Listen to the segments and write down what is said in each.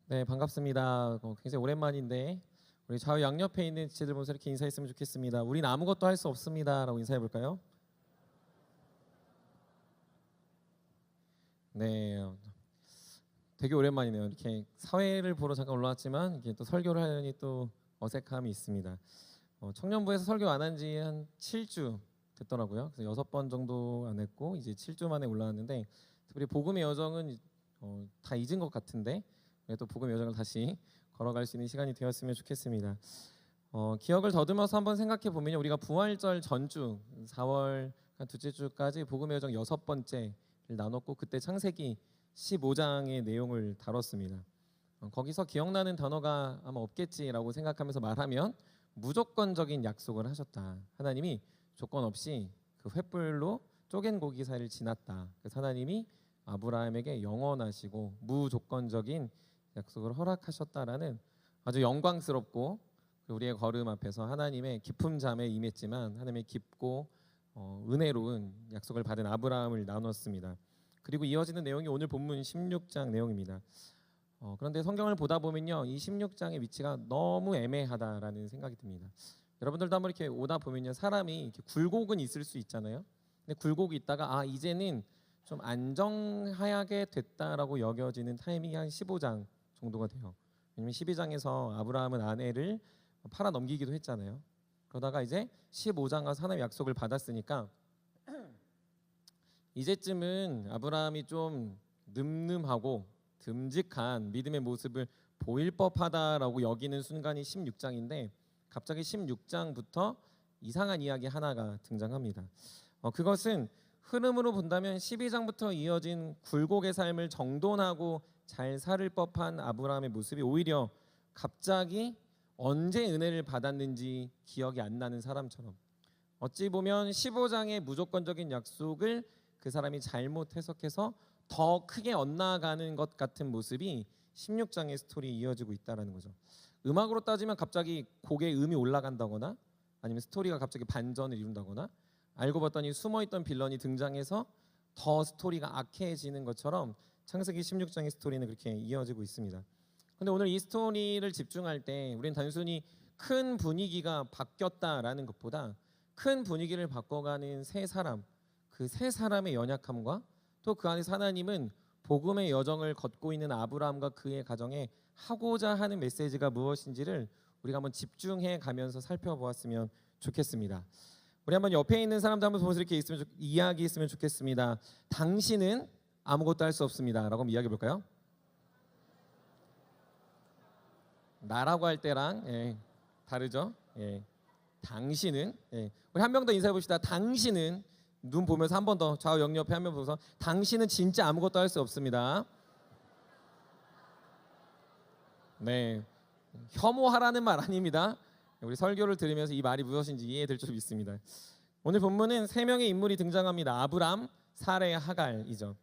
네, 반갑습니다. 굉장히 오랜만인데 우리 좌우 양옆에 있는 지체들 보면서 이렇게 인사했으면 좋겠습니다. 우린 아무것도 할 수 없습니다라고 인사해 볼까요? 네, 되게 오랜만이네요. 이렇게 사회를 보러 잠깐 올라왔지만 이렇게 또 설교를 하려니 또 어색함이 있습니다. 청년부에서 설교 안 한 지 한 7주 됐더라고요. 그래서 6번 정도 안 했고 이제 7주 만에 올라왔는데 특별히 복음의 여정은 다 잊은 것 같은데 또 복음의 여정을 다시 걸어갈 수 있는 시간이 되었으면 좋겠습니다. 기억을 더듬어서 한번 생각해 보면 우리가 부활절 전주 4월 한 둘째 주까지 복음의 여정 6번째를 나눴고 그때 창세기 15장의 내용을 다뤘습니다. 거기서 기억나는 단어가 아마 없겠지라고 생각하면서 말하면 무조건적인 약속을 하셨다. 하나님이 조건 없이 그 횃불로 쪼갠 고기 사이를 지났다. 그래서 하나님이 아브라함에게 영원하시고 무조건적인 약속을 허락하셨다라는 아주 영광스럽고 우리의 걸음 앞에서 하나님의 깊은 잠에 임했지만 하나님의 깊고 은혜로운 약속을 받은 아브라함을 나눴습니다. 그리고 이어지는 내용이 오늘 본문 16장 내용입니다. 그런데 성경을 보다 보면요, 이 16장의 위치가 너무 애매하다라는 생각이 듭니다. 여러분들도 한번 이렇게 오다 보면요, 사람이 이렇게 굴곡은 있을 수 있잖아요. 근데 굴곡이 있다가 이제는 좀 안정하게 됐다라고 여겨지는 타이밍이 한 15장 정도가 돼요. 왜냐면 12장에서 아브라함은 아내를 팔아 넘기기도 했잖아요. 그러다가 이제 15장 가서 하나님의 약속을 받았으니까 이제쯤은 아브라함이 좀 늠름하고 듬직한 믿음의 모습을 보일 법하다라고 여기는 순간이 16장인데 갑자기 16장부터 이상한 이야기 하나가 등장합니다. 그것은 흐름으로 본다면 12장부터 이어진 굴곡의 삶을 정돈하고 잘 살을 법한 아브라함의 모습이 오히려 갑자기 언제 은혜를 받았는지 기억이 안 나는 사람처럼, 어찌 보면 15장의 무조건적인 약속을 그 사람이 잘못 해석해서 더 크게 엇나가는 것 같은 모습이 16장의 스토리에 이어지고 있다는 거죠. 음악으로 따지면 갑자기 곡의 음이 올라간다거나 아니면 스토리가 갑자기 반전을 이룬다거나 알고 봤더니 숨어있던 빌런이 등장해서 더 스토리가 악해지는 것처럼 창세기 16장의 스토리는 그렇게 이어지고 있습니다. 근데 오늘 이 스토리를 집중할 때 우리는 단순히 큰 분위기가 바뀌었다라는 것보다 큰 분위기를 바꿔가는 세 사람, 그 세 사람의 연약함과 또 그 안에서 하나님은 복음의 여정을 걷고 있는 아브라함과 그의 가정에 하고자 하는 메시지가 무엇인지를 우리가 한번 집중해 가면서 살펴보았으면 좋겠습니다. 우리 한번 옆에 있는 사람들 한번 보면서 이렇게 이야기했으면 좋겠습니다. 당신은 아무것도 할 수 없습니다 라고 한번 이야기해 볼까요? 나라고 할 때랑 다르죠? 당신은, 우리 한 명 더 인사해 봅시다. 당신은, 눈 보면서 한 번 더 좌우 영옆에 한 명 보면서, 당신은 진짜 아무것도 할 수 없습니다. 네, 혐오하라는 말 아닙니다. 우리 설교를 들으면서 이 말이 무엇인지 이해될 줄 믿습니다. 오늘 본문은 세 명의 인물이 등장합니다. 아브람, 사레, 하갈이죠.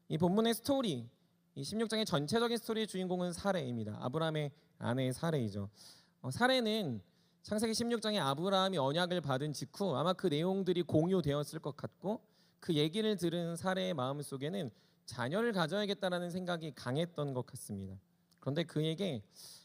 이 본문의 스토리, 이 16장의 전체적인 스토리의 주인공은 사레입니다. 아브람의 아내 사레이죠. 사레는 창세기 16장에 아브라함이 언약을 받은 직후 아마 그 내용들이 공유되었을 것 같고 그 얘기를 들은 사레의 마음속에는 자녀를 가져야겠다라는 생각이 강했던 것 같습니다. 그런데 그에게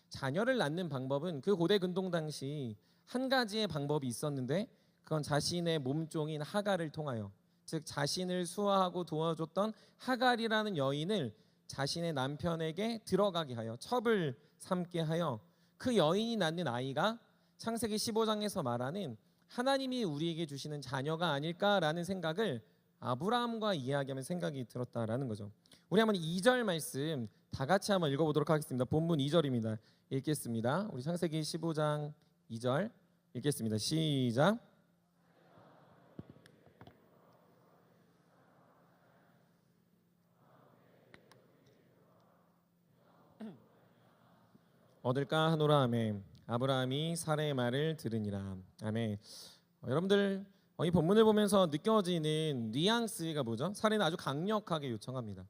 자녀를 낳는 방법은 그 고대 근동 당시 한 가지의 방법이 있었는데 그건 자신의 몸종인 하갈을 통하여, 즉 자신을 수하하고 도와줬던 하갈이라는 여인을 자신의 남편에게 들어가게 하여 첩을 삼게 하여 그 여인이 낳는 아이가 창세기 15장에서 말하는 하나님이 우리에게 주시는 자녀가 아닐까라는 생각을 아브라함과 이야기하면 생각이 들었다라는 거죠. 우리 한번 2절 말씀 다 같이 한번 읽어보도록 하겠습니다. 본문 2절입니다. 읽겠습니다. 우리 창세기 15장 2절 읽겠습니다. 시작. 얻을까 하노라. 아멘. 아브라함이 사라의 말을 들으니라. 아멘. 여러분들 이 본문을 보면서 느껴지는 뉘앙스가 뭐죠? 사라는 아주 강력하게 요청합니다.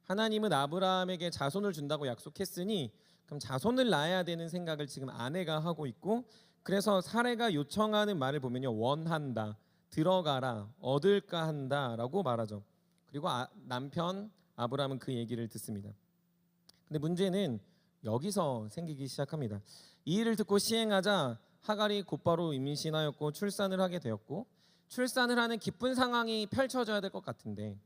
하나님은 아브라함에게 자손을 준다고 약속했으니 그럼 자손을 낳아야 되는 생각을 지금 아내가 하고 있고, 그래서 사라가 요청하는 말을 보면요, 원한다, 들어가라, 얻을까 한다라고 말하죠. 그리고 남편 아브라함은 그 얘기를 듣습니다. 근데 문제는 여기서 생기기 시작합니다. 이 일을 듣고 시행하자 하갈이 곧바로 임신하였고 출산을 하게 되었고, 출산을 하는 기쁜 상황이 펼쳐져야 될 것 같은데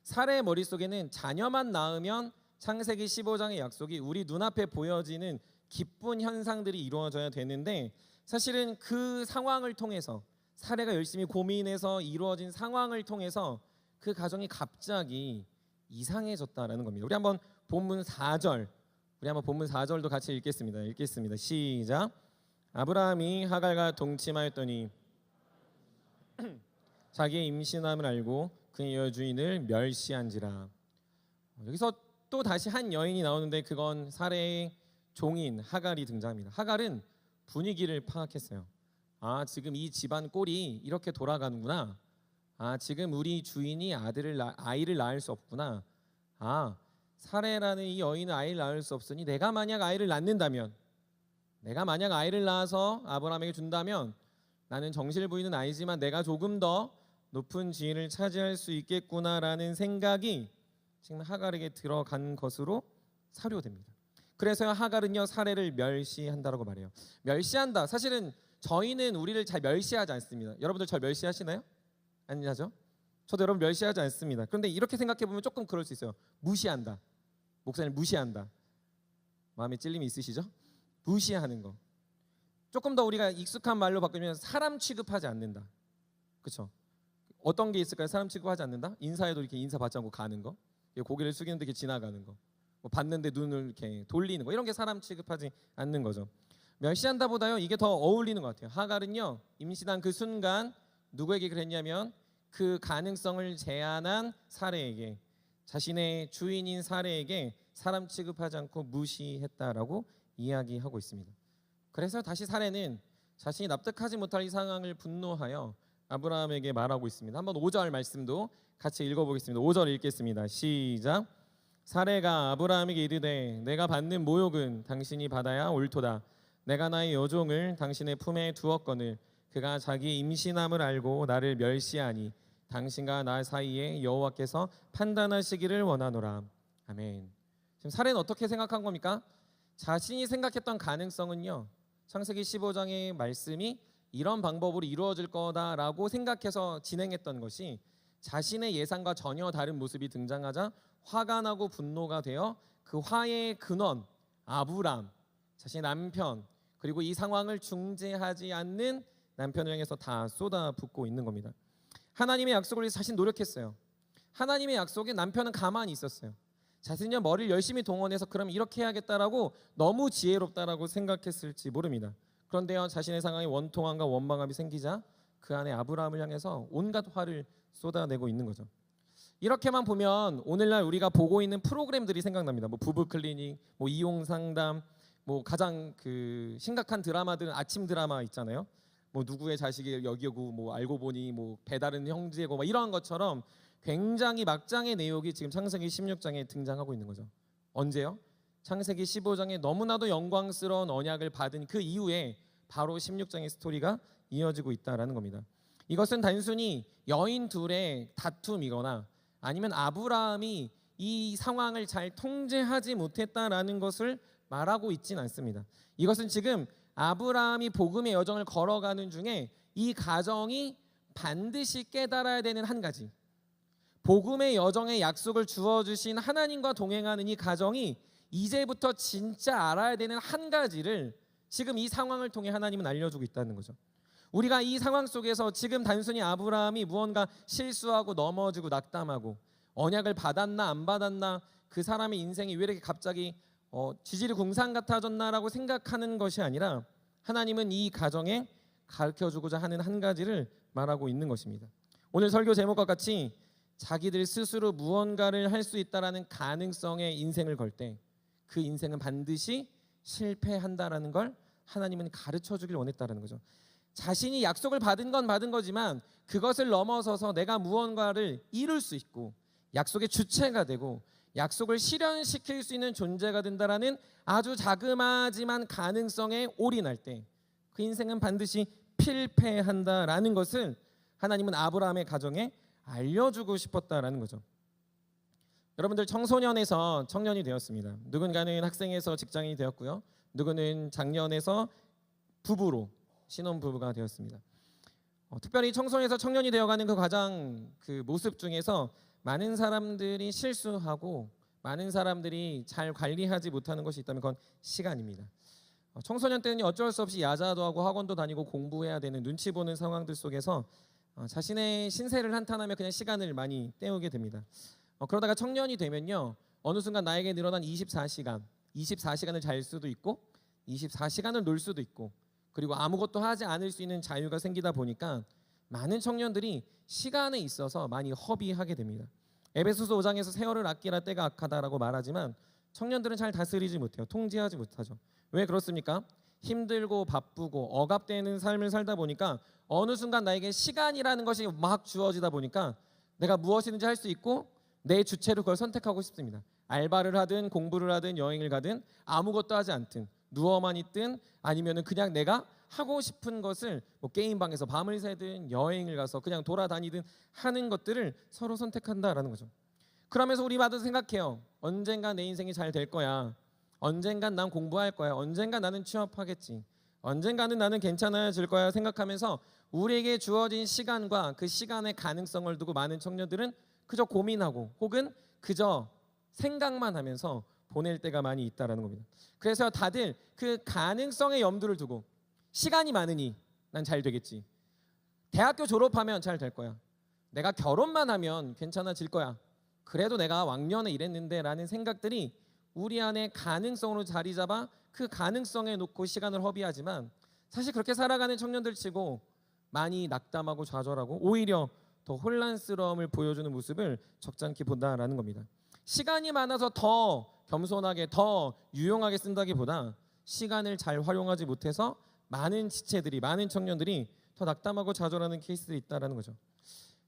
사레의 머릿속에는 자녀만 낳으면 창세기 15장의 약속이 우리 눈앞에 보여지는 기쁜 현상들이 이루어져야 되는데, 사실은 그 상황을 통해서 사레가 열심히 고민해서 이루어진 상황을 통해서 그 가정이 갑자기 이상해졌다라는 겁니다. 우리 한번 본문 4절도 같이 읽겠습니다. 시작. 아브라함이 하갈과 동침하였더니 자기의 임신함을 알고 그의 여주인을 멸시한지라. 여기서 또 다시 한 여인이 나오는데 그건 사레의 종인 하갈이 등장합니다. 하갈은 분위기를 파악했어요. 아, 지금 이 집안 꼴이 이렇게 돌아가는구나. 아, 지금 우리 주인이 아이를 낳을 수 없구나. 아, 사레라는 이 여인은 아이를 낳을 수 없으니 내가 만약 아이를 낳아서 아브라함에게 준다면 나는 정실부인은 아니지만 내가 조금 더 높은 지위를 차지할 수 있겠구나라는 생각이 지금 하갈에게 들어간 것으로 사료됩니다. 그래서 하갈은요 사레를 멸시한다라고 말해요. 멸시한다. 사실은 저희는 우리를 잘 멸시하지 않습니다. 여러분들 절 멸시하시나요? 아니죠? 저도 여러분 멸시하지 않습니다. 그런데 이렇게 생각해 보면 조금 그럴 수 있어요. 무시한다. 목사님 무시한다. 마음에 찔림이 있으시죠? 무시하는 거. 조금 더 우리가 익숙한 말로 바꾸면 사람 취급하지 않는다. 그렇죠? 어떤 게 있을까요? 사람 취급하지 않는다? 인사에도 이렇게 인사 받지 않고 가는 거, 고개를 숙이는데 이렇게 지나가는 거, 뭐 봤는데 눈을 이렇게 돌리는 거, 이런 게 사람 취급하지 않는 거죠. 멸시한다보다요 이게 더 어울리는 것 같아요. 하갈은요 임신한 그 순간 누구에게 그랬냐면 그 가능성을 제한한 사레에게, 자신의 주인인 사레에게 사람 취급하지 않고 무시했다라고 이야기하고 있습니다. 그래서 다시 사레는 자신이 납득하지 못할 이 상황을 분노하여 아브라함에게 말하고 있습니다. 한번 5절 말씀도 같이 읽어보겠습니다. 5절 읽겠습니다. 시작. 사레가 아브라함에게 이르되 내가 받는 모욕은 당신이 받아야 옳도다. 내가 나의 여종을 당신의 품에 두었거늘 그가 자기 임신함을 알고 나를 멸시하니 당신과 나 사이에 여호와께서 판단하시기를 원하노라. 아멘. 지금 사레는 어떻게 생각한 겁니까? 자신이 생각했던 가능성은요 창세기 15장의 말씀이 이런 방법으로 이루어질 거다라고 생각해서 진행했던 것이 자신의 예상과 전혀 다른 모습이 등장하자 화가 나고 분노가 되어 그 화의 근원 아브람, 자신의 남편, 그리고 이 상황을 중재하지 않는 남편을 향해서 다 쏟아붓고 있는 겁니다. 하나님의 약속을 위해서 자신 노력했어요. 하나님의 약속에 남편은 가만히 있었어요. 자신의 머리를 열심히 동원해서 그럼 이렇게 해야겠다라고 너무 지혜롭다라고 생각했을지 모릅니다. 그런데요 자신의 상황에 원통함과 원망함이 생기자 그 안에 아브라함을 향해서 온갖 화를 쏟아내고 있는 거죠. 이렇게만 보면 오늘날 우리가 보고 있는 프로그램들이 생각납니다. 뭐 부부 클리닉, 뭐 이용 상담, 뭐 가장 그 심각한 드라마들은 아침 드라마 있잖아요. 뭐 누구의 자식이 여기고 뭐 알고 보니 뭐 배다른 형제고 막 이러한 것처럼 굉장히 막장의 내용이 지금 창세기 16장에 등장하고 있는 거죠. 언제요? 창세기 15장에 너무나도 영광스러운 언약을 받은 그 이후에 바로 16장의 스토리가 이어지고 있다라는 겁니다. 이것은 단순히 여인 둘의 다툼이거나 아니면 아브라함이 이 상황을 잘 통제하지 못했다라는 것을 말하고 있진 않습니다. 이것은 지금 아브라함이 복음의 여정을 걸어가는 중에 이 가정이 반드시 깨달아야 되는 한 가지, 복음의 여정의 약속을 주어주신 하나님과 동행하는 이 가정이 이제부터 진짜 알아야 되는 한 가지를 지금 이 상황을 통해 하나님은 알려주고 있다는 거죠. 우리가 이 상황 속에서 지금 단순히 아브라함이 무언가 실수하고 넘어지고 낙담하고 언약을 받았나 안 받았나, 그 사람의 인생이 왜 이렇게 갑자기 지질이 궁상 같아졌나라고 생각하는 것이 아니라 하나님은 이 가정에 가르쳐주고자 하는 한 가지를 말하고 있는 것입니다. 오늘 설교 제목과 같이 자기들 스스로 무언가를 할 수 있다라는 가능성에 인생을 걸 때 그 인생은 반드시 실패한다라는 걸 하나님은 가르쳐주길 원했다라는 거죠. 자신이 약속을 받은 건 받은 거지만 그것을 넘어서서 내가 무언가를 이룰 수 있고 약속의 주체가 되고 약속을 실현시킬 수 있는 존재가 된다라는 아주 자그마지만 가능성에 올인할 때 그 인생은 반드시 필패한다라는 것을 하나님은 아브라함의 가정에 알려주고 싶었다라는 거죠. 여러분들 청소년에서 청년이 되었습니다. 누군가는 학생에서 직장인이 되었고요. 누구는 장년에서 부부로 신혼부부가 되었습니다. 특별히 청소년에서 청년이 되어가는 그 과정 그 모습 중에서 많은 사람들이 실수하고 많은 사람들이 잘 관리하지 못하는 것이 있다면 그건 시간입니다. 청소년 때는 어쩔 수 없이 야자도 하고 학원도 다니고 공부해야 되는 눈치 보는 상황들 속에서 자신의 신세를 한탄하며 그냥 시간을 많이 때우게 됩니다. 그러다가 청년이 되면요, 어느 순간 나에게 늘어난 24시간을 잘 수도 있고 24시간을 놀 수도 있고 그리고 아무것도 하지 않을 수 있는 자유가 생기다 보니까 많은 청년들이 시간에 있어서 많이 허비하게 됩니다. 에베소서 5장에서 세월을 아끼라 때가 악하다라고 말하지만 청년들은 잘 다스리지 못해요. 통제하지 못하죠. 왜 그렇습니까? 힘들고 바쁘고 억압되는 삶을 살다 보니까 어느 순간 나에게 시간이라는 것이 막 주어지다 보니까 내가 무엇이든지 할 수 있고 내 주체로 그걸 선택하고 싶습니다. 알바를 하든 공부를 하든 여행을 가든 아무것도 하지 않든 누워만 있든 아니면은 그냥 내가 하고 싶은 것을 뭐 게임방에서 밤을 새든 여행을 가서 그냥 돌아다니든 하는 것들을 서로 선택한다라는 거죠. 그러면서 우리 마다 생각해요. 언젠간 내 인생이 잘 될 거야. 언젠간 난 공부할 거야. 언젠간 나는 취업하겠지. 언젠가는 나는 괜찮아질 거야 생각하면서 우리에게 주어진 시간과 그 시간의 가능성을 두고 많은 청년들은 그저 고민하고 혹은 그저 생각만 하면서 보낼 때가 많이 있다라는 겁니다. 그래서 다들 그 가능성에 염두를 두고 시간이 많으니 난 잘 되겠지. 대학교 졸업하면 잘 될 거야. 내가 결혼만 하면 괜찮아질 거야. 그래도 내가 왕년에 이랬는데 라는 생각들이 우리 안에 가능성으로 자리 잡아 그 가능성에 놓고 시간을 허비하지만 사실 그렇게 살아가는 청년들 치고 많이 낙담하고 좌절하고 오히려 더 혼란스러움을 보여주는 모습을 적잖게 본다라는 겁니다. 시간이 많아서 더 겸손하게 더 유용하게 쓴다기보다 시간을 잘 활용하지 못해서 많은 지체들이 많은 청년들이 더 낙담하고 좌절하는 케이스들이 있다라는 거죠.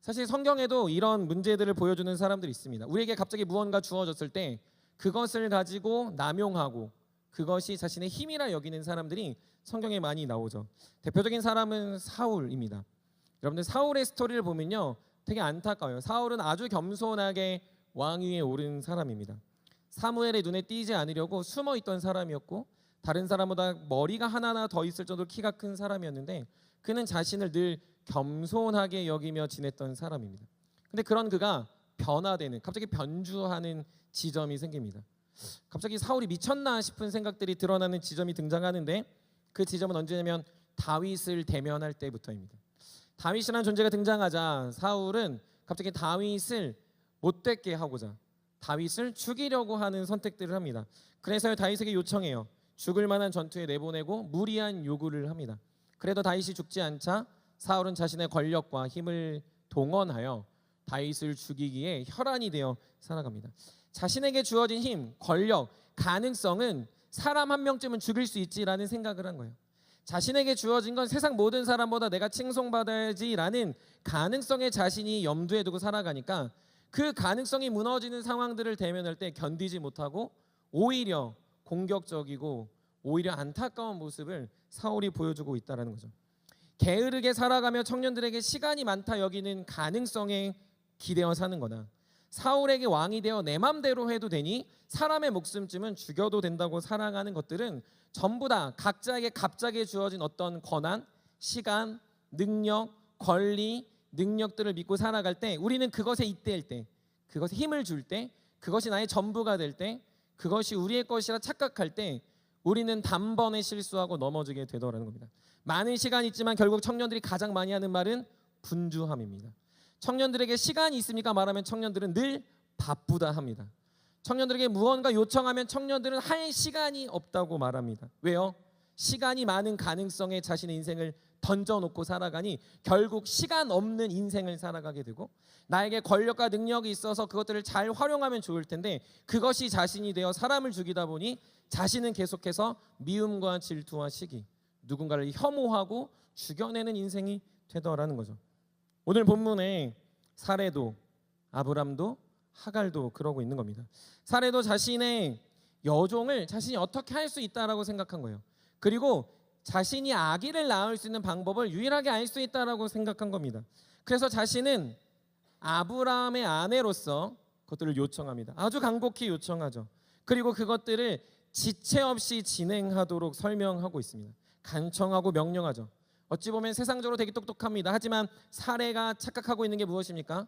사실 성경에도 이런 문제들을 보여주는 사람들이 있습니다. 우리에게 갑자기 무언가 주어졌을 때 그것을 가지고 남용하고 그것이 자신의 힘이라 여기는 사람들이 성경에 많이 나오죠. 대표적인 사람은 사울입니다. 여러분들 사울의 스토리를 보면요 되게 안타까워요. 사울은 아주 겸손하게 왕위에 오른 사람입니다. 사무엘의 눈에 띄지 않으려고 숨어있던 사람이었고 다른 사람보다 머리가 하나하나 더 있을 정도로 키가 큰 사람이었는데 그는 자신을 늘 겸손하게 여기며 지냈던 사람입니다. 근데 그런 그가 변화되는 갑자기 변주하는 지점이 생깁니다. 갑자기 사울이 미쳤나 싶은 생각들이 드러나는 지점이 등장하는데 그 지점은 언제냐면 다윗을 대면할 때부터입니다. 다윗이라는 존재가 등장하자 사울은 갑자기 다윗을 못되게 하고자 다윗을 죽이려고 하는 선택들을 합니다. 그래서 다윗에게 요청해요. 죽을 만한 전투에 내보내고 무리한 요구를 합니다. 그래도 다윗이 죽지 않자 사울은 자신의 권력과 힘을 동원하여 다윗을 죽이기에 혈안이 되어 살아갑니다. 자신에게 주어진 힘, 권력, 가능성은 사람 한 명쯤은 죽일 수 있지라는 생각을 한 거예요. 자신에게 주어진 건 세상 모든 사람보다 내가 칭송받아야지라는 가능성에 자신이 염두에 두고 살아가니까 그 가능성이 무너지는 상황들을 대면할 때 견디지 못하고 오히려 공격적이고 오히려 안타까운 모습을 사울이 보여주고 있다는 거죠. 게으르게 살아가며 청년들에게 시간이 많다 여기는 가능성에 기대어 사는 거나 사울에게 왕이 되어 내 맘대로 해도 되니 사람의 목숨쯤은 죽여도 된다고 살아가는 것들은 전부 다 각자에게 갑자기 주어진 어떤 권한, 시간, 능력, 권리, 능력들을 믿고 살아갈 때 우리는 그것에 잇대일 때 그것에 힘을 줄 때 그것이 나의 전부가 될 때 그것이 우리의 것이라 착각할 때 우리는 단번에 실수하고 넘어지게 되더라는 겁니다. 많은 시간이 있지만 결국 청년들이 가장 많이 하는 말은 분주함입니다. 청년들에게 시간이 있습니까? 말하면 청년들은 늘 바쁘다 합니다. 청년들에게 무언가 요청하면 청년들은 할 시간이 없다고 말합니다. 왜요? 시간이 많은 가능성에 자신의 인생을 던져놓고 살아가니 결국 시간 없는 인생을 살아가게 되고 나에게 권력과 능력이 있어서 그것들을 잘 활용하면 좋을 텐데 그것이 자신이 되어 사람을 죽이다 보니 자신은 계속해서 미움과 질투와 시기 누군가를 혐오하고 죽여내는 인생이 되더라는 거죠. 오늘 본문에 사레도 아브람도 하갈도 그러고 있는 겁니다. 사레도 자신의 여종을 자신이 어떻게 할 수 있다라고 생각한 거예요. 그리고 자신이 아기를 낳을 수 있는 방법을 유일하게 알 수 있다라고 생각한 겁니다. 그래서 자신은 아브라함의 아내로서 그것들을 요청합니다. 아주 간곡히 요청하죠. 그리고 그것들을 지체 없이 진행하도록 설명하고 있습니다. 간청하고 명령하죠. 어찌 보면 세상적으로 되게 똑똑합니다. 하지만 사례가 착각하고 있는 게 무엇입니까?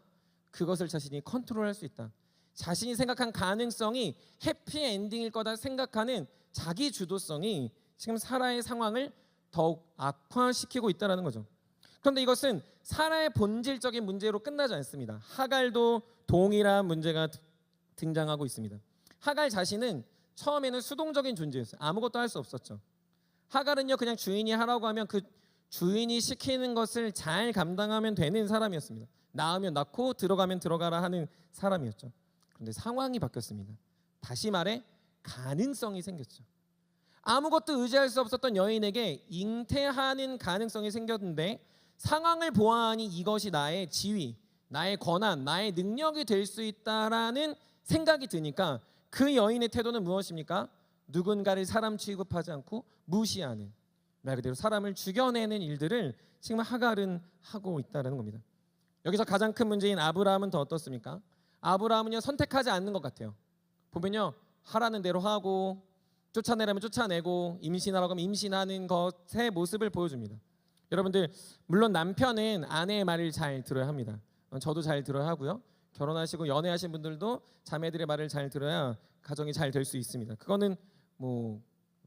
그것을 자신이 컨트롤할 수 있다. 자신이 생각한 가능성이 해피엔딩일 거다 생각하는 자기 주도성이 지금 사라의 상황을 더욱 악화시키고 있다는 거죠. 그런데 이것은 사라의 본질적인 문제로 끝나지 않습니다. 하갈도 동일한 문제가 등장하고 있습니다. 하갈 자신은 처음에는 수동적인 존재였어요. 아무것도 할 수 없었죠. 하갈은요, 그냥 주인이 하라고 하면 그 주인이 시키는 것을 잘 감당하면 되는 사람이었습니다. 낳으면 낳고 들어가면 들어가라 하는 사람이었죠. 그런데 상황이 바뀌었습니다. 다시 말해 가능성이 생겼죠. 아무것도 의지할 수 없었던 여인에게 잉태하는 가능성이 생겼는데 상황을 보아하니 이것이 나의 지위, 나의 권한, 나의 능력이 될 수 있다라는 생각이 드니까 그 여인의 태도는 무엇입니까? 누군가를 사람 취급하지 않고 무시하는, 말 그대로 사람을 죽여내는 일들을 지금 하갈은 하고 있다는 겁니다. 여기서 가장 큰 문제인 아브라함은 더 어떻습니까? 아브라함은요, 선택하지 않는 것 같아요. 보면요, 하라는 대로 하고 쫓아내라면 쫓아내고 임신하라고 하면 임신하는 것의 모습을 보여줍니다. 여러분들, 물론 남편은 아내의 말을 잘 들어야 합니다. 저도 잘 들어야 하고요. 결혼하시고 연애하신 분들도 자매들의 말을 잘 들어야 가정이 잘 될 수 있습니다. 그거는 뭐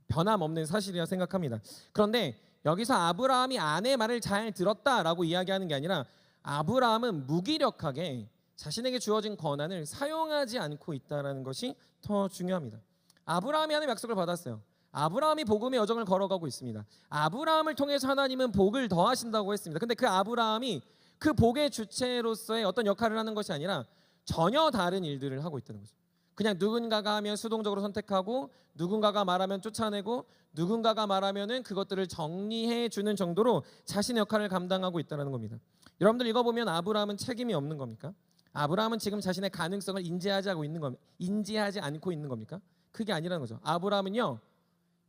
변함없는 사실이라 생각합니다. 그런데 여기서 아브라함이 아내의 말을 잘 들었다라고 이야기하는 게 아니라 아브라함은 무기력하게 자신에게 주어진 권한을 사용하지 않고 있다는 것이 더 중요합니다. 아브라함이 하나님의 약속을 받았어요. 아브라함이 복음의 여정을 걸어가고 있습니다. 아브라함을 통해서 하나님은 복을 더하신다고 했습니다. 근데 그 아브라함이 그 복의 주체로서의 어떤 역할을 하는 것이 아니라 전혀 다른 일들을 하고 있다는 거죠. 그냥 누군가가 하면 수동적으로 선택하고 누군가가 말하면 쫓아내고 누군가가 말하면은 그것들을 정리해 주는 정도로 자신의 역할을 감당하고 있다는 겁니다. 여러분들 읽어보면 아브라함은 책임이 없는 겁니까? 아브라함은 지금 자신의 가능성을 인지하지 않고 있는 겁니까? 그게 아니라는 거죠. 아브라함은요,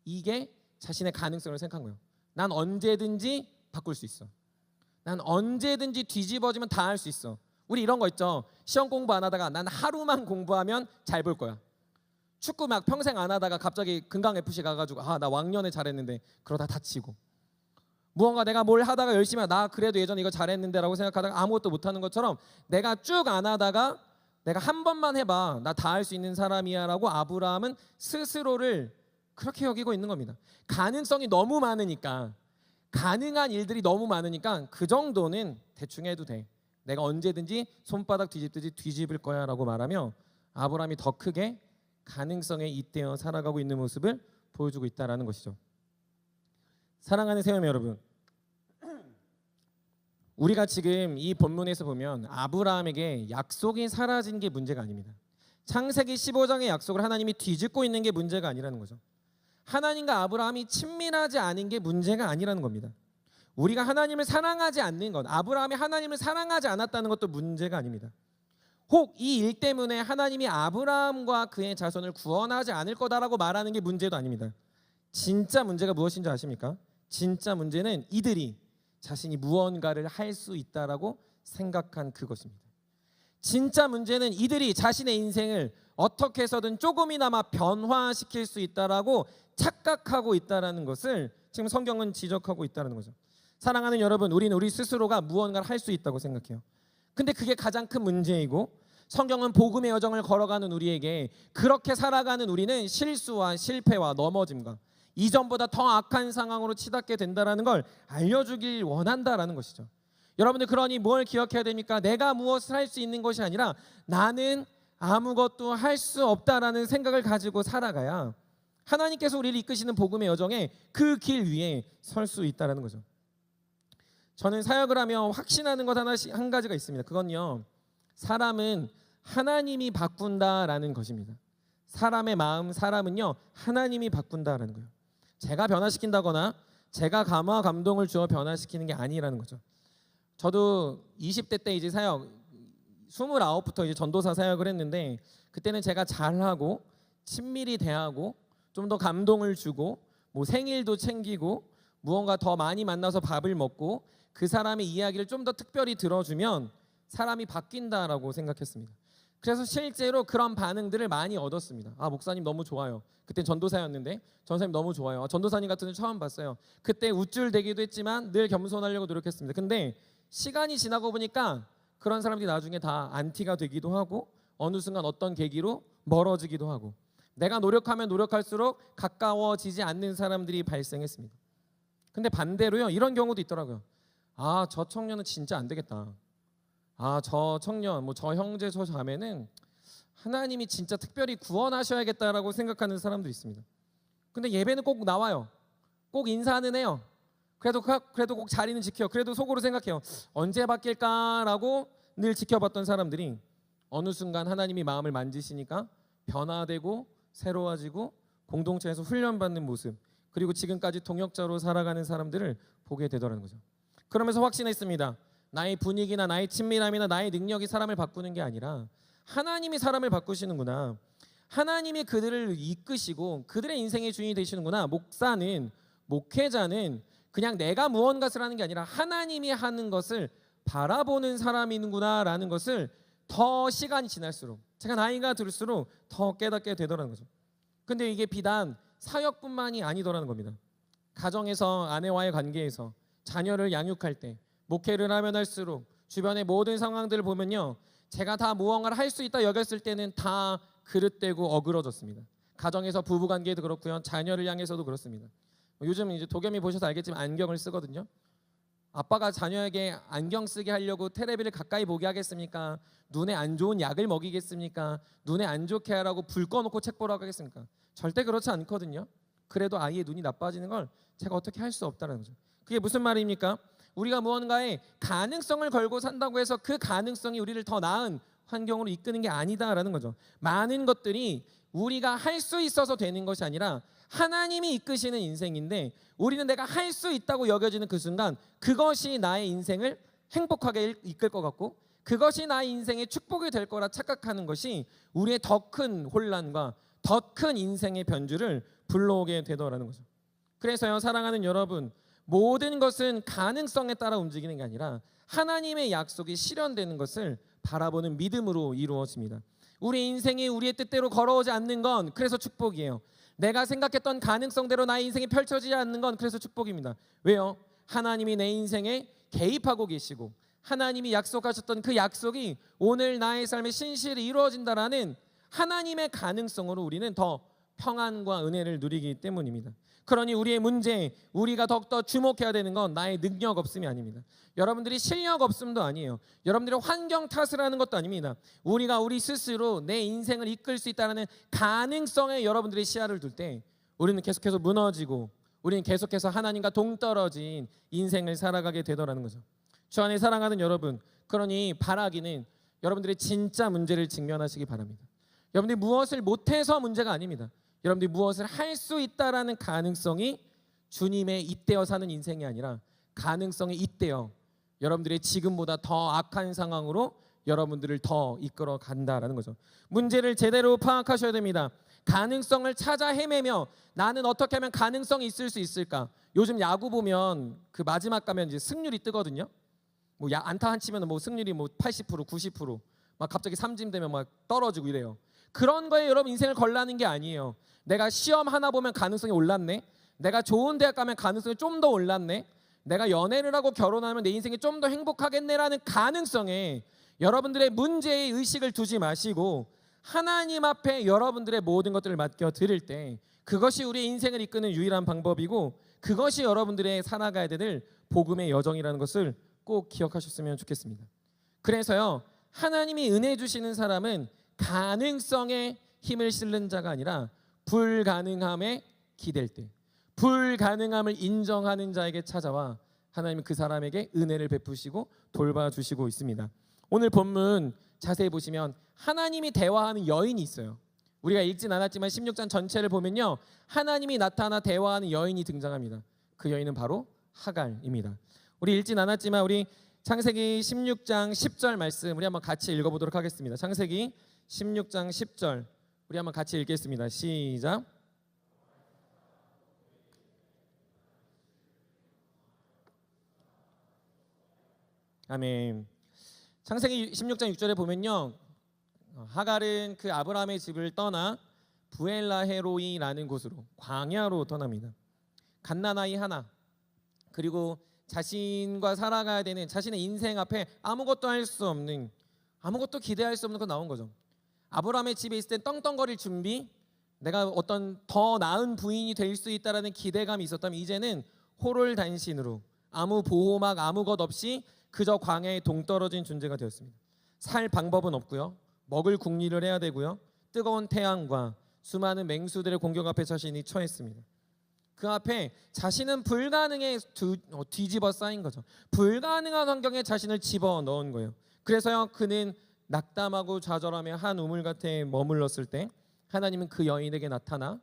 이게 자신의 가능성을 생각한 거예요. 난 언제든지 바꿀 수 있어. 난 언제든지 뒤집어지면 다 할 수 있어. 우리 이런 거 있죠. 시험 공부 안 하다가 난 하루만 공부하면 잘 볼 거야. 축구 막 평생 안 하다가 갑자기 금강FC 가가지고 나 왕년에 잘했는데 그러다 다치고, 무언가 내가 뭘 하다가 열심히 나 그래도 예전에 이거 잘했는데 라고 생각하다가 아무것도 못하는 것처럼 내가 쭉 안 하다가 내가 한 번만 해봐, 나 다 할 수 있는 사람이야 라고 아브라함은 스스로를 그렇게 여기고 있는 겁니다. 가능성이 너무 많으니까, 가능한 일들이 너무 많으니까 그 정도는 대충 해도 돼. 내가 언제든지 손바닥 뒤집듯이 뒤집을 거야 라고 말하며 아브라함이 더 크게 가능성에 잇대어 살아가고 있는 모습을 보여주고 있다는 것이죠. 사랑하는 세움 여러분, 우리가 지금 이 본문에서 보면 아브라함에게 약속이 사라진 게 문제가 아닙니다. 창세기 15장의 약속을 하나님이 뒤집고 있는 게 문제가 아니라는 거죠. 하나님과 아브라함이 친밀하지 않은 게 문제가 아니라는 겁니다. 우리가 하나님을 사랑하지 않는 것, 아브라함이 하나님을 사랑하지 않았다는 것도 문제가 아닙니다. 혹 이 일 때문에 하나님이 아브라함과 그의 자손을 구원하지 않을 거다라고 말하는 게 문제도 아닙니다. 진짜 문제가 무엇인지 아십니까? 진짜 문제는 이들이 자신이 무언가를 할 수 있다라고 생각한 그것입니다. 진짜 문제는 이들이 자신의 인생을 어떻게 해서든 조금이나마 변화시킬 수 있다라고 착각하고 있다라는 것을 지금 성경은 지적하고 있다는 거죠. 사랑하는 여러분, 우리는 우리 스스로가 무언가를 할 수 있다고 생각해요. 근데 그게 가장 큰 문제이고, 성경은 복음의 여정을 걸어가는 우리에게 그렇게 살아가는 우리는 실수와 실패와 넘어짐과 이전보다 더 악한 상황으로 치닫게 된다는 걸 알려주길 원한다라는 것이죠. 여러분들, 그러니 뭘 기억해야 됩니까? 내가 무엇을 할 수 있는 것이 아니라 나는 아무것도 할 수 없다라는 생각을 가지고 살아가야 하나님께서 우리를 이끄시는 복음의 여정에 그 길 위에 설 수 있다는 거죠. 저는 사역을 하며 확신하는 것 한 가지가 있습니다. 그건요, 사람은 하나님이 바꾼다라는 것입니다. 사람의 마음, 사람은요 하나님이 바꾼다라는 거예요. 제가 변화시킨다거나 제가 감화 감동을 주어 변화시키는 게 아니라는 거죠. 저도 20대 때 이제 사역 29부터 이제 전도사 사역을 했는데, 그때는 제가 잘하고 친밀히 대하고 좀 더 감동을 주고 뭐 생일도 챙기고 무언가 더 많이 만나서 밥을 먹고 그 사람의 이야기를 좀 더 특별히 들어주면 사람이 바뀐다라고 생각했습니다. 그래서 실제로 그런 반응들을 많이 얻었습니다. 아, 목사님 너무 좋아요. 그때 전도사였는데 전도사님 너무 좋아요. 전도사님 같은 분 처음 봤어요. 그때 우쭐대기도 했지만 늘 겸손하려고 노력했습니다. 근데 시간이 지나고 보니까 그런 사람들이 나중에 다 안티가 되기도 하고 어느 순간 어떤 계기로 멀어지기도 하고 내가 노력하면 노력할수록 가까워지지 않는 사람들이 발생했습니다. 근데 반대로요, 이런 경우도 있더라고요. 아, 저 청년은 진짜 안 되겠다. 아, 저 청년, 뭐 저 형제, 저 자매는 하나님이 진짜 특별히 구원하셔야겠다라고 생각하는 사람도 있습니다. 근데 예배는 꼭 나와요. 꼭 인사는 해요. 그래도 꼭 자리는 지켜. 그래도 속으로 생각해요. 언제 바뀔까라고 늘 지켜봤던 사람들이 어느 순간 하나님이 마음을 만지시니까 변화되고 새로워지고 공동체에서 훈련받는 모습, 그리고 지금까지 동역자로 살아가는 사람들을 보게 되더라는 거죠. 그러면서 확신했습니다. 나의 분위기나 나의 친밀함이나 나의 능력이 사람을 바꾸는 게 아니라 하나님이 사람을 바꾸시는구나. 하나님이 그들을 이끄시고 그들의 인생의 주인이 되시는구나. 목회자는 그냥 내가 무언가를 하는 게 아니라 하나님이 하는 것을 바라보는 사람이구나라는 것을 더 시간이 지날수록, 제가 나이가 들수록 더 깨닫게 되더라는 거죠. 근데 이게 비단 사역뿐만이 아니더라는 겁니다. 가정에서, 아내와의 관계에서, 자녀를 양육할 때, 목회를 하면 할수록 주변의 모든 상황들을 보면요, 제가 다 무언가를 할 수 있다 여겼을 때는 다 그릇되고 어그러졌습니다. 가정에서 부부관계도 그렇고요, 자녀를 향해서도 그렇습니다. 요즘 이제 도겸이 보셔서 알겠지만 안경을 쓰거든요. 아빠가 자녀에게 안경 쓰게 하려고 테레비를 가까이 보게 하겠습니까? 눈에 안 좋은 약을 먹이겠습니까? 눈에 안 좋게 하라고 불 꺼놓고 책 보라고 하겠습니까? 절대 그렇지 않거든요. 그래도 아이의 눈이 나빠지는 걸 제가 어떻게 할 수 없다는 거죠. 그게 무슨 말입니까? 우리가 무언가에 가능성을 걸고 산다고 해서 그 가능성이 우리를 더 나은 환경으로 이끄는 게 아니다라는 거죠. 많은 것들이 우리가 할 수 있어서 되는 것이 아니라 하나님이 이끄시는 인생인데, 우리는 내가 할 수 있다고 여겨지는 그 순간 그것이 나의 인생을 행복하게 이끌 것 같고 그것이 나의 인생의 축복이 될 거라 착각하는 것이 우리의 더 큰 혼란과 더 큰 인생의 변주를 불러오게 되더라는 거죠. 그래서요, 사랑하는 여러분, 모든 것은 가능성에 따라 움직이는 게 아니라 하나님의 약속이 실현되는 것을 바라보는 믿음으로 이루어집니다. 우리 인생이 우리의 뜻대로 걸어오지 않는 건 그래서 축복이에요. 내가 생각했던 가능성대로 나의 인생이 펼쳐지지 않는 건 그래서 축복입니다. 왜요? 하나님이 내 인생에 개입하고 계시고 하나님이 약속하셨던 그 약속이 오늘 나의 삶에 신실히 이루어진다라는 하나님의 가능성으로 우리는 더 평안과 은혜를 누리기 때문입니다. 그러니 우리의 문제, 우리가 더욱더 주목해야 되는 건 나의 능력 없음이 아닙니다. 여러분들이 실력 없음도 아니에요. 여러분들의 환경 탓을 하는 것도 아닙니다. 우리가 우리 스스로 내 인생을 이끌 수 있다는 가능성에 여러분들이 시야를 둘 때 우리는 계속해서 무너지고 우리는 계속해서 하나님과 동떨어진 인생을 살아가게 되더라는 거죠. 주 안에 사랑하는 여러분, 그러니 바라기는 여러분들의 진짜 문제를 직면하시기 바랍니다. 여러분들이 무엇을 못해서 문제가 아닙니다. 여러분들이 무엇을 할 수 있다라는 가능성이 주님의 잇대어 사는 인생이 아니라 가능성에 잇대어 여러분들의 지금보다 더 악한 상황으로 여러분들을 더 이끌어 간다라는 거죠. 문제를 제대로 파악하셔야 됩니다. 가능성을 찾아 헤매며 나는 어떻게 하면 가능성이 있을 수 있을까? 요즘 야구 보면 그 마지막 가면 이제 승률이 뜨거든요. 뭐 안타 한 치면 뭐 승률이 뭐 80%, 90%막 갑자기 삼진 되면 막 떨어지고 이래요. 그런 거에 여러분 인생을 걸라는 게 아니에요. 내가 시험 하나 보면 가능성이 올랐네. 내가 좋은 대학 가면 가능성이 좀 더 올랐네. 내가 연애를 하고 결혼하면 내 인생이 좀 더 행복하겠네라는 가능성에 여러분들의 문제의 의식을 두지 마시고 하나님 앞에 여러분들의 모든 것들을 맡겨 드릴 때 그것이 우리의 인생을 이끄는 유일한 방법이고 그것이 여러분들의 살아가야 될 복음의 여정이라는 것을 꼭 기억하셨으면 좋겠습니다. 그래서요, 하나님이 은혜 주시는 사람은 가능성에 힘을 실는 자가 아니라 불가능함에 기댈 때 불가능함을 인정하는 자에게 찾아와 하나님은 그 사람에게 은혜를 베푸시고 돌봐주시고 있습니다. 오늘 본문 자세히 보시면 하나님이 대화하는 여인이 있어요. 우리가 읽진 않았지만 16장 전체를 보면요, 하나님이 나타나 대화하는 여인이 등장합니다. 그 여인은 바로 하갈입니다. 우리 읽진 않았지만 우리 창세기 16장 10절 말씀 우리 한번 같이 읽어보도록 하겠습니다. 창세기 16장 10절 우리 한번 같이 읽겠습니다. 시작. 아멘. 창세기 16장 6절에 보면요, 하갈은 그 아브라함의 집을 떠나 부엘라헤로이라는 곳으로 광야로 떠납니다. 갓난아이 하나, 그리고 자신과 살아가야 되는 자신의 인생 앞에 아무것도 할 수 없는, 아무것도 기대할 수 없는 거 나온 거죠. 아브라함의 집에 있을 때 떵떵거릴 준비, 내가 어떤 더 나은 부인이 될 수 있다라는 기대감이 있었다면 이제는 호롤단신으로 아무 보호막 아무 것 없이 그저 광야에 동떨어진 존재가 되었습니다. 살 방법은 없고요, 먹을 궁리를 해야 되고요, 뜨거운 태양과 수많은 맹수들의 공격 앞에 자신이 처했습니다. 그 앞에 자신은 불가능에 뒤집어 쌓인 거죠. 불가능한 환경에 자신을 집어넣은 거예요. 그래서요, 그는 낙담하고 좌절하며 한 우물가에 머물렀을 때 하나님은 그 여인에게 나타나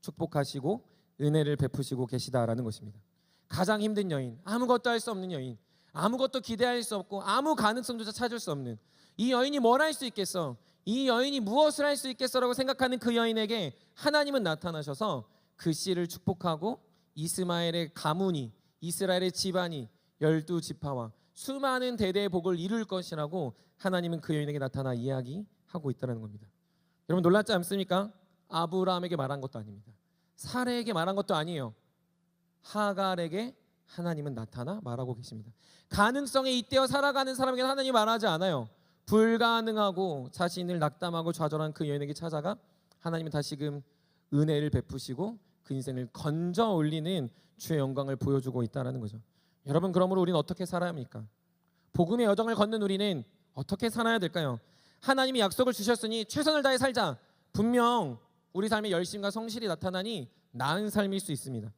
축복하시고 은혜를 베푸시고 계시다라는 것입니다. 가장 힘든 여인, 아무것도 할 수 없는 여인, 아무것도 기대할 수 없고 아무 가능성조차 찾을 수 없는 이 여인이 뭘 할 수 있겠어? 이 여인이 무엇을 할 수 있겠어라고 생각하는 그 여인에게 하나님은 나타나셔서 그 씨를 축복하고 이스마엘의 가문이, 이스라엘의 집안이 12지파와 수많은 대대의 복을 이룰 것이라고 하나님은 그 여인에게 나타나 이야기하고 있다는 겁니다. 여러분 놀랍지 않습니까? 아브라함에게 말한 것도 아닙니다. 사레에게 말한 것도 아니에요. 하갈에게 하나님은 나타나 말하고 계십니다. 가능성에 잇대어 살아가는 사람에게 하나님이 말하지 않아요. 불가능하고 자신을 낙담하고 좌절한 그 여인에게 찾아가 하나님은 다시금 은혜를 베푸시고 그 인생을 건져 올리는 주의 영광을 보여주고 있다는 거죠. 여러분, 그러므로 우리는 어떻게 살아야 합니까? 복음의 여정을 걷는 우리는 어떻게 살아야 될까요? 하나님이 약속을 주셨으니 최선을 다해 살자. 분명 우리 삶에 열심과 성실이 나타나니 나은 삶일 수 있습니다.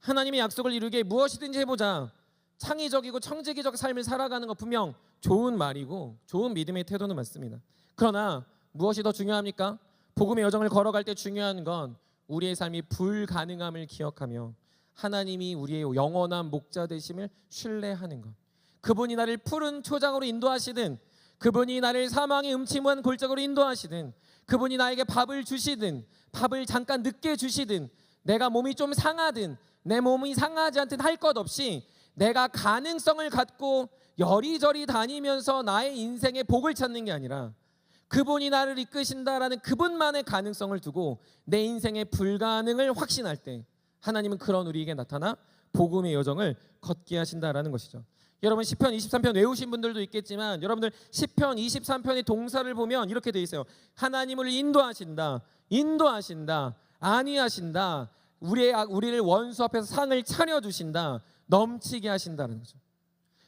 하나님의 약속을 이루게 무엇이든지 해보자. 창의적이고 청지기적 삶을 살아가는 것 분명 좋은 말이고 좋은 믿음의 태도는 맞습니다. 그러나 무엇이 더 중요합니까? 복음의 여정을 걸어갈 때 중요한 건 우리의 삶이 불가능함을 기억하며 하나님이 우리의 영원한 목자 되심을 신뢰하는 것. 그분이 나를 푸른 초장으로 인도하시든, 그분이 나를 사망의 음침한 골짜기로 인도하시든, 그분이 나에게 밥을 주시든, 밥을 잠깐 늦게 주시든, 내가 몸이 좀 상하든 내 몸이 상하지 않든 할 것 없이 내가 가능성을 갖고 여리저리 다니면서 나의 인생의 복을 찾는 게 아니라 그분이 나를 이끄신다라는 그분만의 가능성을 두고 내 인생의 불가능을 확신할 때 하나님은 그런 우리에게 나타나 복음의 여정을 걷게 하신다라는 것이죠. 여러분 시편 23편 외우신 분들도 있겠지만 여러분들 시편 23편의 동사를 보면 이렇게 돼 있어요. 하나님을 인도하신다, 인도하신다, 안위하신다, 우리를 원수 앞에서 상을 차려주신다, 넘치게 하신다는 거죠.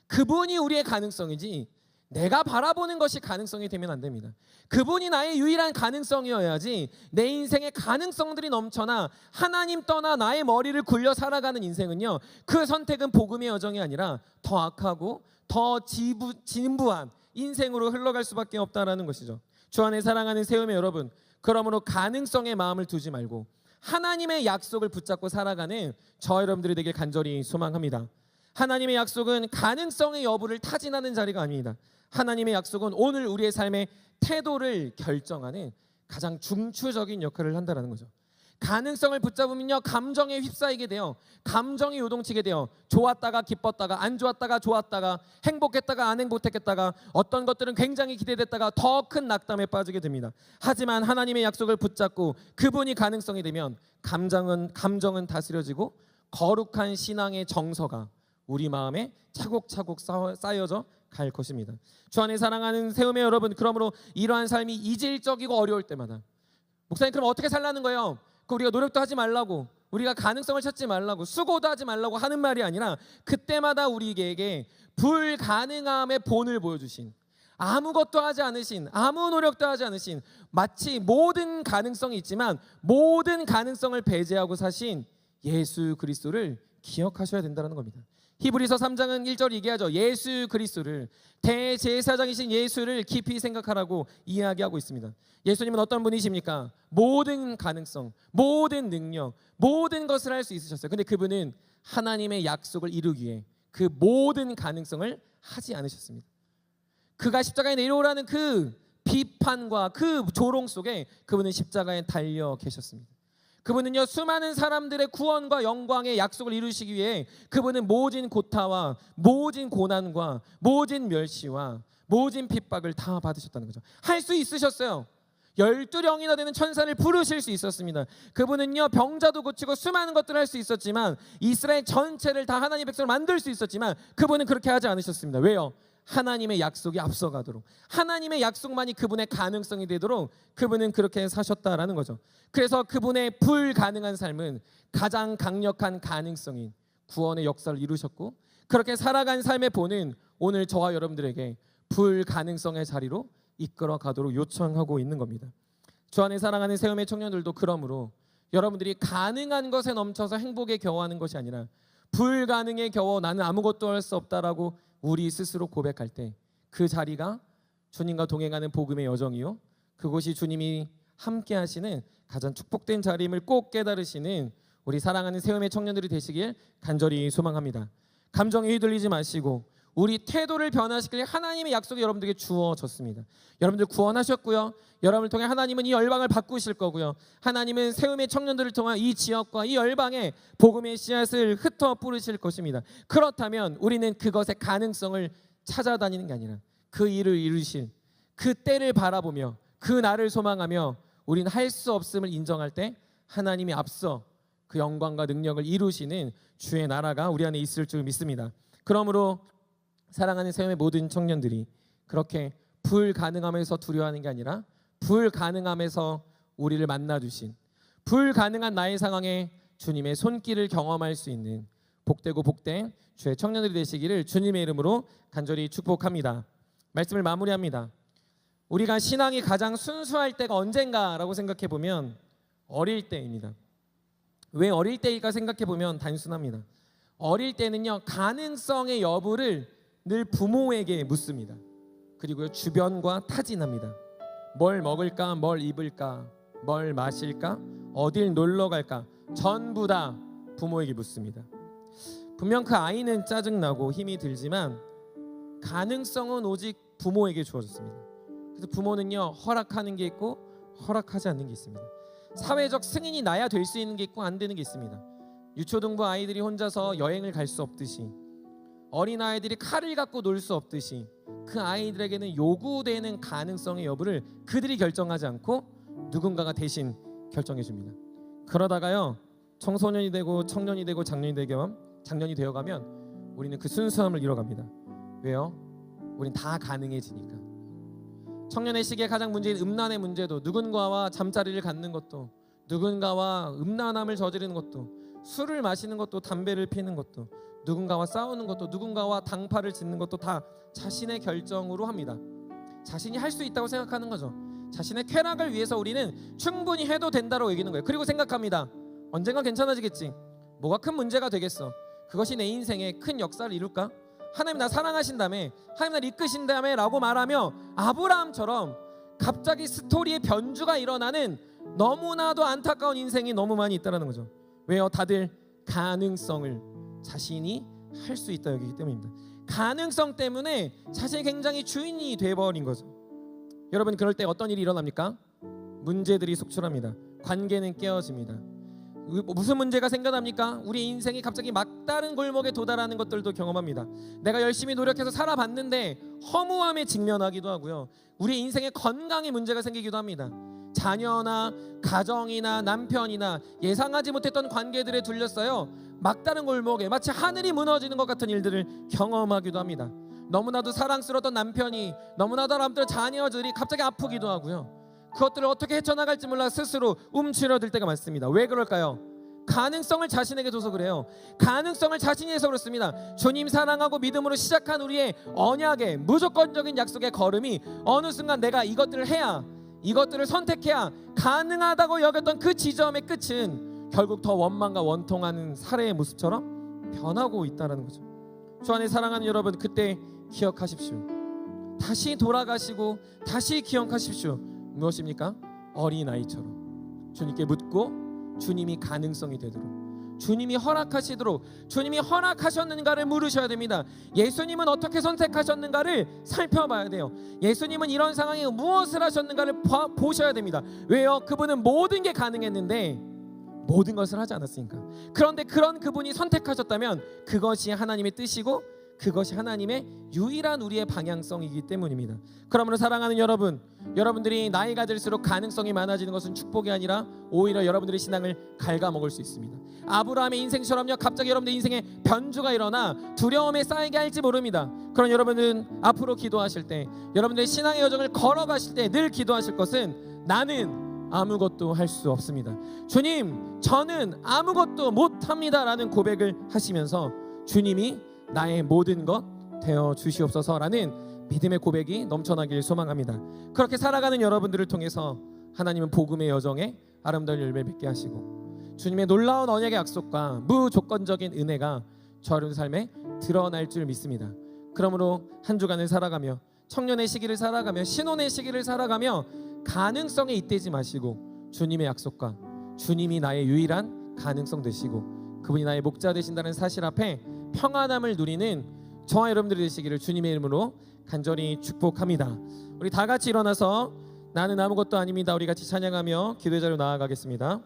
그분이 우리의 가능성이지 내가 바라보는 것이 가능성이 되면 안 됩니다. 그분이 나의 유일한 가능성이어야지 내 인생의 가능성들이 넘쳐나 하나님 떠나 나의 머리를 굴려 살아가는 인생은요, 그 선택은 복음의 여정이 아니라 더 악하고 더 진부한 인생으로 흘러갈 수밖에 없다라는 것이죠. 주 안에 사랑하는 세움의 여러분, 그러므로 가능성에 마음을 두지 말고 하나님의 약속을 붙잡고 살아가는 저 여러분들이 되길 간절히 소망합니다. 하나님의 약속은 가능성의 여부를 타진하는 자리가 아닙니다. 하나님의 약속은 오늘 우리의 삶의 태도를 결정하는 가장 중추적인 역할을 한다는 거죠. 가능성을 붙잡으면요, 감정에 휩싸이게 돼요. 감정이 요동치게 돼요. 좋았다가 기뻤다가, 안 좋았다가 좋았다가, 행복했다가 안 행복했다가, 어떤 것들은 굉장히 기대됐다가 더 큰 낙담에 빠지게 됩니다. 하지만 하나님의 약속을 붙잡고 그분이 가능성이 되면 감정은 다스려지고 거룩한 신앙의 정서가 우리 마음에 차곡차곡 쌓여져 갈 것입니다. 주 안에 사랑하는 세움의 여러분, 그러므로 이러한 삶이 이질적이고 어려울 때마다 목사님 그럼 어떻게 살라는 거예요? 우리가 노력도 하지 말라고, 우리가 가능성을 찾지 말라고, 수고도 하지 말라고 하는 말이 아니라 그때마다 우리에게 불가능함의 본을 보여주신, 아무것도 하지 않으신, 아무 노력도 하지 않으신, 마치 모든 가능성이 있지만 모든 가능성을 배제하고 사신 예수 그리스도를 기억하셔야 된다는 겁니다. 히브리서 3장은 1절 얘기하죠. 예수 그리스도를, 대제사장이신 예수를 깊이 생각하라고 이야기하고 있습니다. 예수님은 어떤 분이십니까? 모든 가능성, 모든 능력, 모든 것을 할 수 있으셨어요. 근데 그분은 하나님의 약속을 이루기 위해 그 모든 가능성을 하지 않으셨습니다. 그가 십자가에 내려오라는 그 비판과 그 조롱 속에 그분은 십자가에 달려 계셨습니다. 그분은요, 수많은 사람들의 구원과 영광의 약속을 이루시기 위해 그분은 모진 고타와 모진 고난과 모진 멸시와 모진 핍박을 다 받으셨다는 거죠. 할 수 있으셨어요. 12령이나 되는 천사를 부르실 수 있었습니다. 그분은요, 병자도 고치고 수많은 것들을 할 수 있었지만, 이스라엘 전체를 다 하나님의 백성으로 만들 수 있었지만, 그분은 그렇게 하지 않으셨습니다. 왜요? 하나님의 약속이 앞서가도록, 하나님의 약속만이 그분의 가능성이 되도록 그분은 그렇게 사셨다라는 거죠. 그래서 그분의 불가능한 삶은 가장 강력한 가능성인 구원의 역사를 이루셨고, 그렇게 살아간 삶의 본은 오늘 저와 여러분들에게 불가능성의 자리로 이끌어 가도록 요청하고 있는 겁니다. 주 안에 사랑하는 새움의 청년들도 그러므로 여러분들이 가능한 것에 넘쳐서 행복에 겨워하는 것이 아니라 불가능에 겨워 나는 아무것도 할 수 없다라고 우리 스스로 고백할 때 그 자리가 주님과 동행하는 복음의 여정이요, 그곳이 주님이 함께 하시는 가장 축복된 자리임을 꼭 깨달으시는 우리 사랑하는 새움의 청년들이 되시길 간절히 소망합니다. 감정에 휘둘리지 마시고 우리 태도를 변화시킬 하나님의 약속이 여러분들에게 주어졌습니다. 여러분들 구원하셨고요, 여러분을 통해 하나님은 이 열방을 바꾸실 거고요, 하나님은 새움의 청년들을 통한 이 지역과 이 열방에 복음의 씨앗을 흩어 뿌리실 것입니다. 그렇다면 우리는 그것의 가능성을 찾아다니는 게 아니라 그 일을 이루실 그 때를 바라보며 그 날을 소망하며 우리는 할 수 없음을 인정할 때 하나님이 앞서 그 영광과 능력을 이루시는 주의 나라가 우리 안에 있을 줄 믿습니다. 그러므로 사랑하는 새움의 모든 청년들이 그렇게 불가능함에서 두려워하는 게 아니라 불가능함에서 우리를 만나주신, 불가능한 나의 상황에 주님의 손길을 경험할 수 있는 복되고 복된 주의 청년들이 되시기를 주님의 이름으로 간절히 축복합니다. 말씀을 마무리합니다. 우리가 신앙이 가장 순수할 때가 언젠가라고 생각해 보면 어릴 때입니다. 왜 어릴 때일까 생각해 보면 단순합니다. 어릴 때는요, 가능성의 여부를 늘 부모에게 묻습니다. 그리고 주변과 타진합니다. 뭘 먹을까, 뭘 입을까, 뭘 마실까, 어딜 놀러 갈까, 전부 다 부모에게 묻습니다. 분명 그 아이는 짜증나고 힘이 들지만 가능성은 오직 부모에게 주어졌습니다. 그래서 부모는요, 허락하는 게 있고 허락하지 않는 게 있습니다. 사회적 승인이 나야 될 수 있는 게 있고 안 되는 게 있습니다. 유초등부 아이들이 혼자서 여행을 갈 수 없듯이, 어린아이들이 칼을 갖고 놀 수 없듯이 그 아이들에게는 요구되는 가능성의 여부를 그들이 결정하지 않고 누군가가 대신 결정해 줍니다. 그러다가요, 청소년이 되고 청년이 되고 장년이 되어가면 우리는 그 순수함을 잃어갑니다. 왜요? 우린 다 가능해지니까. 청년의 시기에 가장 문제인 음란의 문제도, 누군가와 잠자리를 갖는 것도, 누군가와 음란함을 저지르는 것도, 술을 마시는 것도, 담배를 피는 것도, 누군가와 싸우는 것도, 누군가와 당파를 짓는 것도 다 자신의 결정으로 합니다. 자신이 할 수 있다고 생각하는 거죠. 자신의 쾌락을 위해서 우리는 충분히 해도 된다고 여기는 거예요. 그리고 생각합니다. 언젠가 괜찮아지겠지. 뭐가 큰 문제가 되겠어. 그것이 내 인생에 큰 역사를 이룰까? 하나님 나 사랑하신다며, 하나님 나 이끄신다며 라고 말하며 아브라함처럼 갑자기 스토리의 변주가 일어나는 너무나도 안타까운 인생이 너무 많이 있다는 거죠. 왜요? 다들 가능성을 자신이 할 수 있다 여기기 때문입니다. 가능성 때문에 자신이 굉장히 주인이 돼버린 거죠. 여러분, 그럴 때 어떤 일이 일어납니까? 문제들이 속출합니다. 관계는 깨어집니다. 무슨 문제가 생겨납니까? 우리 인생이 갑자기 막다른 골목에 도달하는 것들도 경험합니다. 내가 열심히 노력해서 살아봤는데 허무함에 직면하기도 하고요, 우리 인생에 건강에 문제가 생기기도 합니다. 자녀나 가정이나 남편이나 예상하지 못했던 관계들에 둘렸어요. 막다른 골목에 마치 하늘이 무너지는 것 같은 일들을 경험하기도 합니다. 너무나도 사랑스러웠던 남편이, 너무나도 아름다운 자녀들이 갑자기 아프기도 하고요, 그것들을 어떻게 헤쳐나갈지 몰라 스스로 움츠러들 때가 많습니다. 왜 그럴까요? 가능성을 자신에게 둬서 그래요. 가능성을 자신이 해서 그렇습니다. 주님 사랑하고 믿음으로 시작한 우리의 언약의 무조건적인 약속의 걸음이 어느 순간 내가 이것들을 해야, 이것들을 선택해야 가능하다고 여겼던 그 지점의 끝은 결국 더 원망과 원통하는 사례의 모습처럼 변하고 있다는 거죠. 주 안에 사랑하는 여러분, 그때 기억하십시오. 다시 돌아가시고 다시 기억하십시오. 무엇입니까? 어린아이처럼 주님께 묻고 주님이 가능성이 되도록, 주님이 허락하시도록, 주님이 허락하셨는가를 물으셔야 됩니다. 예수님은 어떻게 선택하셨는가를 살펴봐야 돼요. 예수님은 이런 상황에 무엇을 하셨는가를 보셔야 됩니다. 왜요? 그분은 모든 게 가능했는데 모든 것을 하지 않았으니까. 그런데 그런 그분이 선택하셨다면 그것이 하나님의 뜻이고 그것이 하나님의 유일한 우리의 방향성이기 때문입니다. 그러므로 사랑하는 여러분, 여러분들이 나이가 들수록 가능성이 많아지는 것은 축복이 아니라 오히려 여러분들의 신앙을 갉아먹을 수 있습니다. 아브라함의 인생처럼요, 갑자기 여러분들 인생에 변주가 일어나 두려움에 쌓이게 할지 모릅니다. 그런 여러분은 앞으로 기도하실 때, 여러분들의 신앙의 여정을 걸어가실 때 늘 기도하실 것은 나는 아무것도 할 수 없습니다. 주님, 저는 아무것도 못합니다 라는 고백을 하시면서 주님이 나의 모든 것 되어 주시옵소서라는 믿음의 고백이 넘쳐나길 소망합니다. 그렇게 살아가는 여러분들을 통해서 하나님은 복음의 여정에 아름다운 열매를 맺게 하시고 주님의 놀라운 언약의 약속과 무조건적인 은혜가 저 여러분 삶에 드러날 줄 믿습니다. 그러므로 한 주간을 살아가며, 청년의 시기를 살아가며, 신혼의 시기를 살아가며 가능성에 잇대지 마시고 주님의 약속과 주님이 나의 유일한 가능성 되시고 그분이 나의 목자 되신다는 사실 앞에 평안함을 누리는 저와 여러분들이 되시기를 주님의 이름으로 간절히 축복합니다. 우리 다 같이 일어나서 나는 아무것도 아닙니다 우리 같이 찬양하며 기도의 자리로 나아가겠습니다.